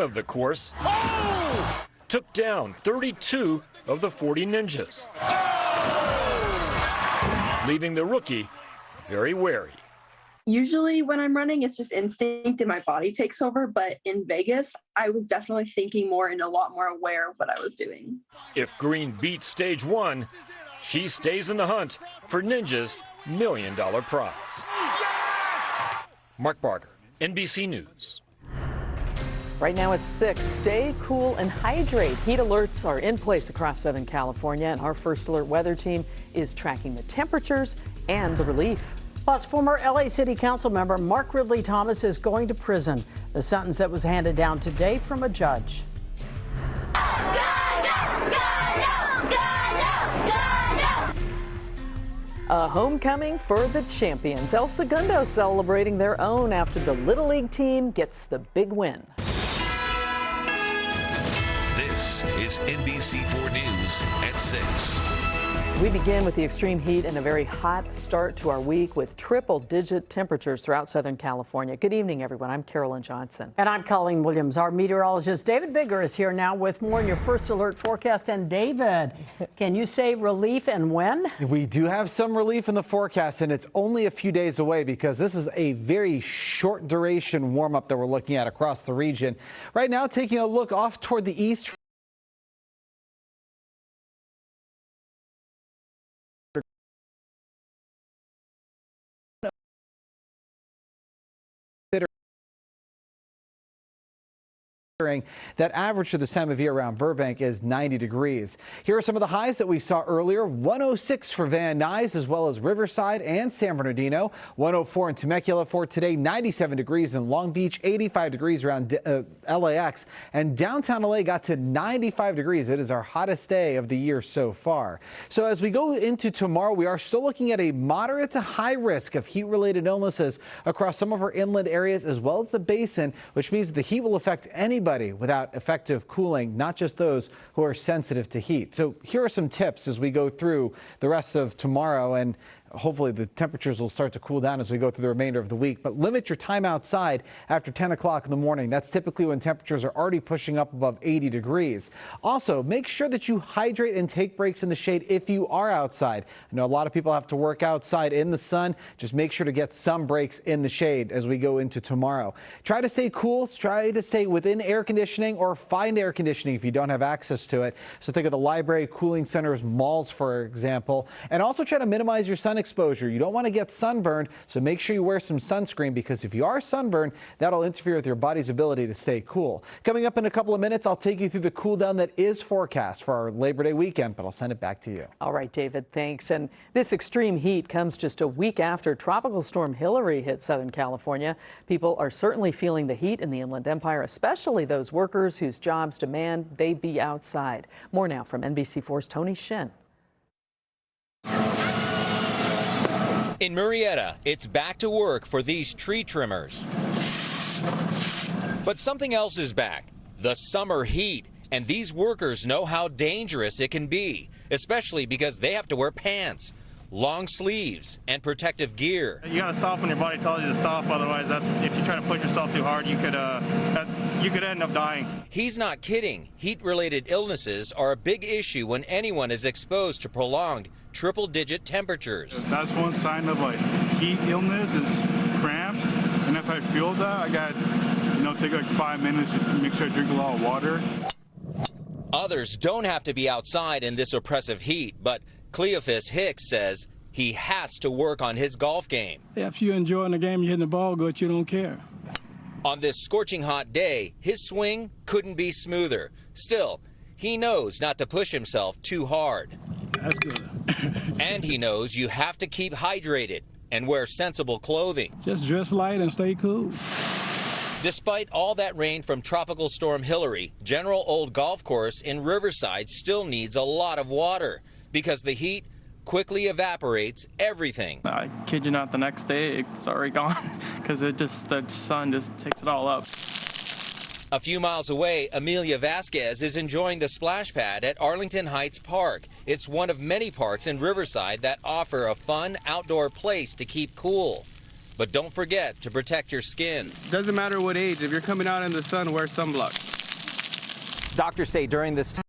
of the course. Oh! Took down 32 of the 40 ninjas, leaving the rookie very wary. Usually when I'm running, it's just instinct and my body takes over. But in Vegas, I was definitely thinking more and a lot more aware of what I was doing. If Green beats stage one, she stays in the hunt for Ninja's $1 million prize. Yes! Mark Barger, NBC News. Right now it's 6. Stay cool and hydrate. Heat alerts are in place across Southern California, and our First Alert weather team is tracking the temperatures and the relief. Plus, former LA City Council member Mark Ridley Thomas is going to prison. The sentence that was handed down today from a judge. A homecoming for the champions. El Segundo celebrating their own after the Little League team gets the big win. This is NBC4 News at 6. We begin with the extreme heat and a very hot start to our week with triple-digit temperatures throughout Southern California. Good evening, everyone. I'm Carolyn Johnson. And I'm Colleen Williams. Our meteorologist David Bigger is here now with more in your First Alert forecast. And David, can you say relief and when? We do have some relief in the forecast, and it's only a few days away because this is a very short duration warm-up that we're looking at across the region. Right now, taking a look off toward the east. That average for this time of year around Burbank is 90 degrees. Here are some of the highs that we saw earlier. 106 for Van Nuys as well as Riverside and San Bernardino. 104 in Temecula for today. 97 degrees in Long Beach. 85 degrees around LAX. And downtown LA got to 95 degrees. It is our hottest day of the year so far. So as we go into tomorrow, we are still looking at a moderate to high risk of heat-related illnesses across some of our inland areas as well as the basin, which means the heat will affect anybody without effective cooling, not just those who are sensitive to heat. So here are some tips as we go through the rest of tomorrow, and hopefully the temperatures will start to cool down as we go through the remainder of the week. But limit your time outside after 10 o'clock in the morning. That's typically when temperatures are already pushing up above 80 degrees. Also, make sure that you hydrate and take breaks in the shade if you are outside. I know a lot of people have to work outside in the sun. Just make sure to get some breaks in the shade as we go into tomorrow. Try to stay cool. Try to stay within air conditioning or find air conditioning if you don't have access to it. So think of the library, cooling centers, malls, for example. And also try to minimize your sun exposure. You don't want to get sunburned, so make sure you wear some sunscreen, because if you are sunburned, that'll interfere with your body's ability to stay cool. Coming up in a couple of minutes, I'll take you through the cool down that is forecast for our Labor Day weekend, but I'll send it back to you. All right, David, thanks. And this extreme heat comes just a week after Tropical Storm Hillary hit Southern California. People are certainly feeling the heat in the Inland Empire, especially those workers whose jobs demand they be outside. More now from NBC4's Tony Shin. In Murrieta, it's back to work for these tree trimmers. But something else is back, the summer heat. And these workers know how dangerous it can be, especially because they have to wear pants, long sleeves, and protective gear. You gotta stop when your body tells you to stop, otherwise if you try to push yourself too hard, you could end up dying. He's not kidding. Heat-related illnesses are a big issue when anyone is exposed to prolonged triple-digit temperatures. That's one sign of heat illness is cramps, and if I feel that, I got take 5 minutes to make sure I drink a lot of water. Others don't have to be outside in this oppressive heat, but Cleophas Hicks says he has to work on his golf game. If you're enjoying the game, you're hitting the ball good, you don't care. On this scorching hot day, his swing couldn't be smoother. Still, he knows not to push himself too hard. That's good. And he knows you have to keep hydrated and wear sensible clothing. Just dress light and stay cool. Despite all that rain from Tropical Storm Hillary, General Old Golf Course in Riverside still needs a lot of water because the heat quickly evaporates everything. I kid you not, the next day it's already gone because the sun just takes it all up. A few miles away, Amelia Vasquez is enjoying the splash pad at Arlington Heights Park. It's one of many parks in Riverside that offer a fun outdoor place to keep cool. But don't forget to protect your skin. Doesn't matter what age, if you're coming out in the sun, wear sunblock. Doctors say during this time,